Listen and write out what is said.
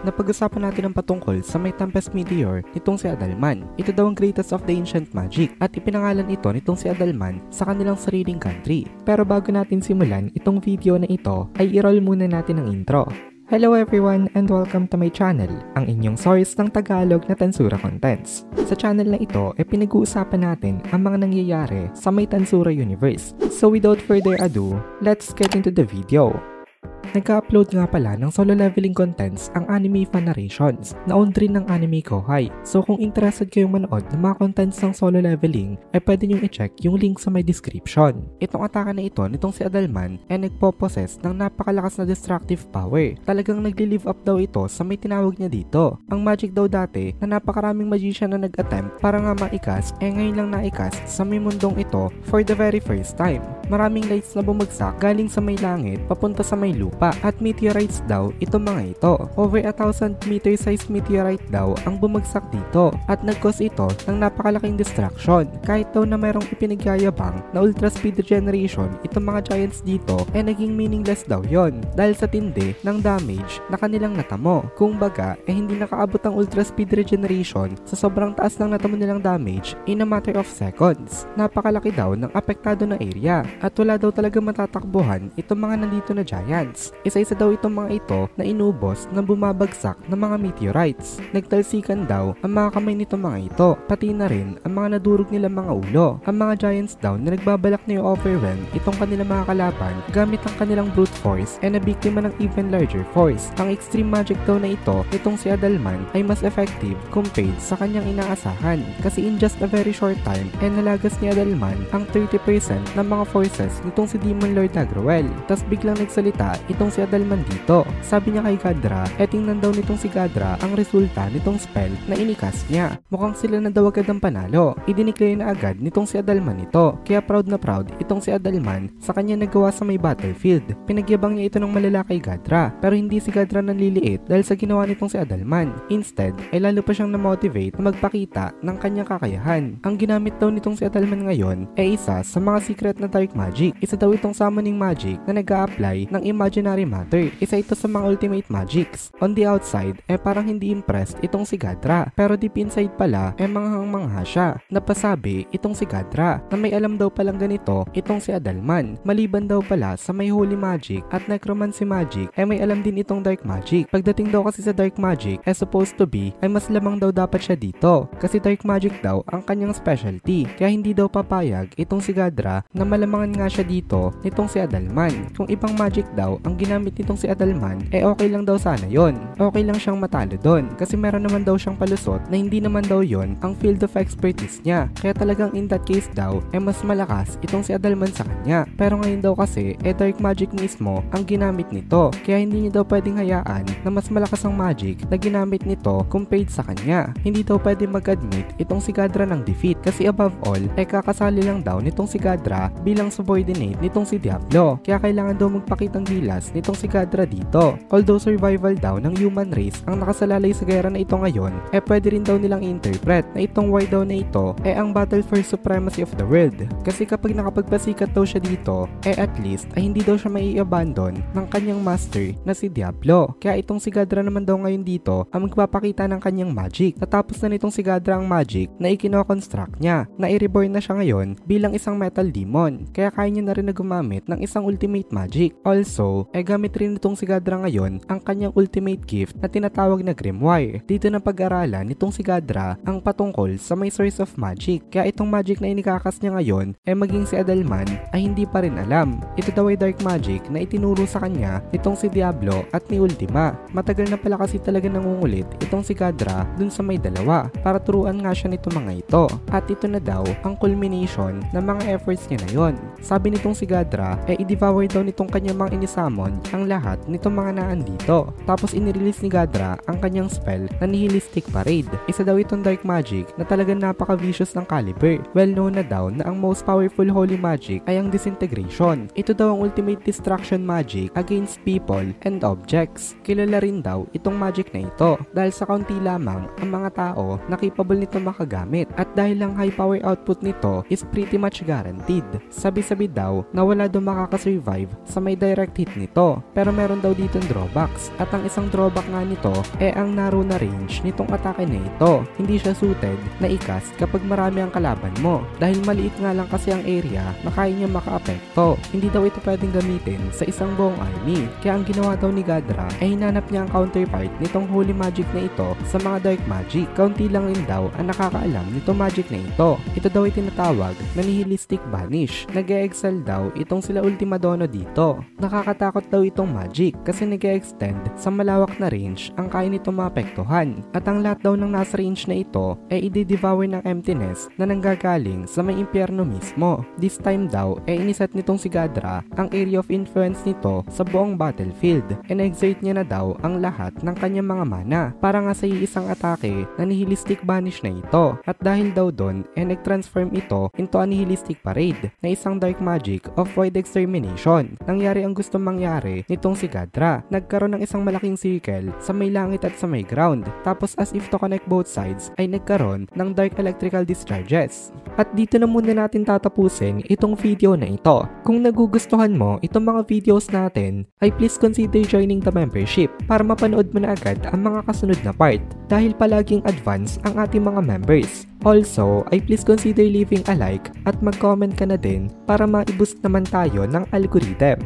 napag-usapan natin ang patungkol sa may Tempest Meteor nitong si Adalman. Ito daw ang greatest of the ancient magic at ipinangalan ito nitong si Adalman sa kanilang sariling country. Pero bago natin simulan itong video na ito ay i-roll muna natin ang intro. Hello everyone and welcome to my channel, ang inyong source ng Tagalog na Tansura Contents. Sa channel na ito ay pinag-uusapan natin ang mga nangyayari sa may Tansura universe. So without further ado, let's get into the video. Nagka-upload nga pala ng solo leveling contents ang Anime Fan Narrations na owned rin ng Anime Kohai. So kung interested kayong manood ng mga contents ng solo leveling ay pwede nyong i-check yung link sa may description. Itong atake na ito nitong si Adalman ay nagpo-possess ng napakalakas na destructive power. Talagang nagli-live up daw ito sa may tinawag niya dito. Ang magic daw dati na napakaraming magician na nag-attempt para nga maikas ngayon lang naikas sa may mundong ito for the very first time. Maraming lights na bumagsak galing sa may langit papunta sa may lupa at meteorites daw itong mga ito. Over 1,000 meter size meteorite daw ang bumagsak dito at nag-cause ito ng napakalaking destruction. Kahit daw na mayroong ipinagyayabang na ultra speed regeneration itong mga giants dito naging meaningless daw yon dahil sa tindi ng damage na kanilang natamo. Kung baga hindi nakaabot ang ultra speed regeneration sa sobrang taas ng natamo nilang damage in a matter of seconds. Napakalaki daw ng apektado na area at wala daw talaga matatakbuhan itong mga nandito na giants. Isa-isa daw itong mga ito na inubos ng bumabagsak ng mga meteorites. Nagtalsikan daw ang mga kamay nitong mga ito, pati na rin ang mga nadurog nilang mga ulo. Ang mga giants daw na nagbabalak na i-overwhelm itong kanilang mga kalaban gamit ang kanilang brute force na biktima ng even larger force. Ang extreme magic daw na ito nitong si Adalman ay mas effective compared sa kanyang inaasahan kasi in just a very short time nalagas ni Adalman ang 30% ng mga forces nitong si Demon Lord Agrawel. Tas biglang nagsalita itong si Adalman dito. Sabi niya kay Gadra, tingnan daw nitong si Gadra ang resulta nitong spell na inikas niya. Mukhang sila na daw agad ang panalo. Idineclare na agad nitong si Adalman ito. Kaya proud na proud itong si Adalman sa kanya nagawa sa may battlefield. Pinagyabang niya ito ng malala kay Gadra. Pero hindi si Gadra nanliliit dahil sa ginawa nitong si Adalman. Instead, ay lalo pa siyang na-motivate na magpakita ng kanyang kakayahan. Ang ginamit daw nitong si Adalman ngayon ay isa sa mga secret na dark magic. Isa daw itong summoning magic na nag-a-apply ng imaginary matter. Isa ito sa mga ultimate magics. On the outside, parang hindi impressed itong si Gadra. Pero deep inside pala, manghang-mangha siya. Napasabi itong si Gadra na may alam daw palang ganito itong si Adalman. Maliban daw pala sa may holy magic at necromancy magic, may alam din itong dark magic. Pagdating daw kasi sa dark magic, supposed to be, ay mas lamang daw dapat siya dito. Kasi dark magic daw ang kanyang specialty. Kaya hindi daw papayag itong si Gadra na malamangan nga siya dito nitong si Adalman. Kung ibang magic daw ang ginamit nitong si Adalman, okay lang daw sana yon. Okay lang siyang matalo doon kasi meron naman daw siyang palusot na hindi naman daw yon ang field of expertise niya. Kaya talagang in that case daw, mas malakas itong si Adalman sa kanya. Pero ngayon daw kasi, dark magic mismo ang ginamit nito. Kaya hindi niya daw pwedeng hayaan na mas malakas ang magic na ginamit nito compared sa kanya. Hindi daw pwedeng mag-admit itong si Gadra ng defeat kasi above all, kakasali lang daw nitong si Gadra bilang subordinate nitong si Diablo. Kaya kailangan daw magpakitang gilas nitong si Gadra dito. Although survival daw ng human race ang nakasalalay sa gera na ito ngayon, pwede rin daw nilang interpret na itong war daw na ito ang battle for supremacy of the world. Kasi kapag nakapagpasikat daw siya dito, at least ay hindi daw siya mai-abandon ng kanyang master na si Diablo. Kaya itong si Gadra naman daw ngayon dito ang magpapakita ng kanyang magic. Natapos na nitong si Gadra ang magic na ikino-construct niya, na i-reborn na siya ngayon bilang isang metal demon. Kaya kaya niya na rin na gumamit ng isang ultimate magic. Also, gamit rin nitong si Gadra ngayon ang kanyang ultimate gift na tinatawag na Grimoire. Dito na pag-aralan nitong si Gadra ang patungkol sa may source of magic. Kaya itong magic na inikakas niya ngayon maging si Adalman ay hindi pa rin alam. Ito daw ay dark magic na itinuro sa kanya nitong si Diablo at ni Ultima. Matagal na pala kasi talaga nangungulit itong si Gadra dun sa may dalawa para turuan nga siya nito mga ito. At ito na daw ang culmination ng mga efforts niya na yon. Sabi nitong si Gadra i-devour daw nitong kanyang mga inisamon ang lahat nitong mga naandito. Tapos inirelease ni Gadra ang kanyang spell na Nihilistic Parade. Isa daw itong dark magic na talagang napaka-vicious ng caliber. Well known na daw na ang most powerful holy magic ay ang disintegration. Ito daw ang ultimate destruction magic against people and objects. Kilala rin daw itong magic na ito dahil sa kaunti lamang ang mga tao na capable nito makagamit at dahil lang high power output nito is pretty much guaranteed. Sabi sabi-sabi daw na wala daw makakasurvive sa may direct hit nito. Pero meron daw ditong drawbacks, at ang isang drawback nga nito ang narrow na range nitong atake na ito. Hindi siya suited na i-cast kapag marami ang kalaban mo dahil maliit nga lang kasi ang area na kaya niya makaapekto. Hindi daw ito pwedeng gamitin sa isang buong army. Kaya ang ginawa daw ni Gadra ay hinanap niya ang counterpart nitong holy magic na ito sa mga dark magic. Kaunti lang rin daw ang nakakaalam nitong magic na ito. Ito daw ay tinatawag na nihilistic banish. Nag-e-excel daw itong sila Ultima Dono dito. Nakakatakot daw itong magic kasi nag-e-extend sa malawak na range ang kaya nitong maapektuhan. At ang lahat daw ng nasa range na ito ay i-devour ng emptiness na nanggagaling sa may impyerno mismo. This time daw iniset nitong si Gadra ang area of influence nito sa buong battlefield. And-exert niya na daw ang lahat ng kanyang mga mana para nga sa iisang atake na nihilistic banish na ito. At dahil daw doon nag-transform ito into a nihilistic parade na isang dark magic of void extermination. Nangyari ang gustong mangyari nitong si Gadra. Nagkaroon ng isang malaking circle sa may langit at sa may ground. Tapos as if to connect both sides ay nagkaroon ng dark electrical discharges. At dito na muna natin tatapusin itong video na ito. Kung nagugustuhan mo itong mga videos natin ay please consider joining the membership para mapanood mo na agad ang mga kasunod na part dahil palaging advance ang ating mga members. Also, ay please consider leaving a like at mag-comment ka na din para ma-boost naman tayo ng algorithm.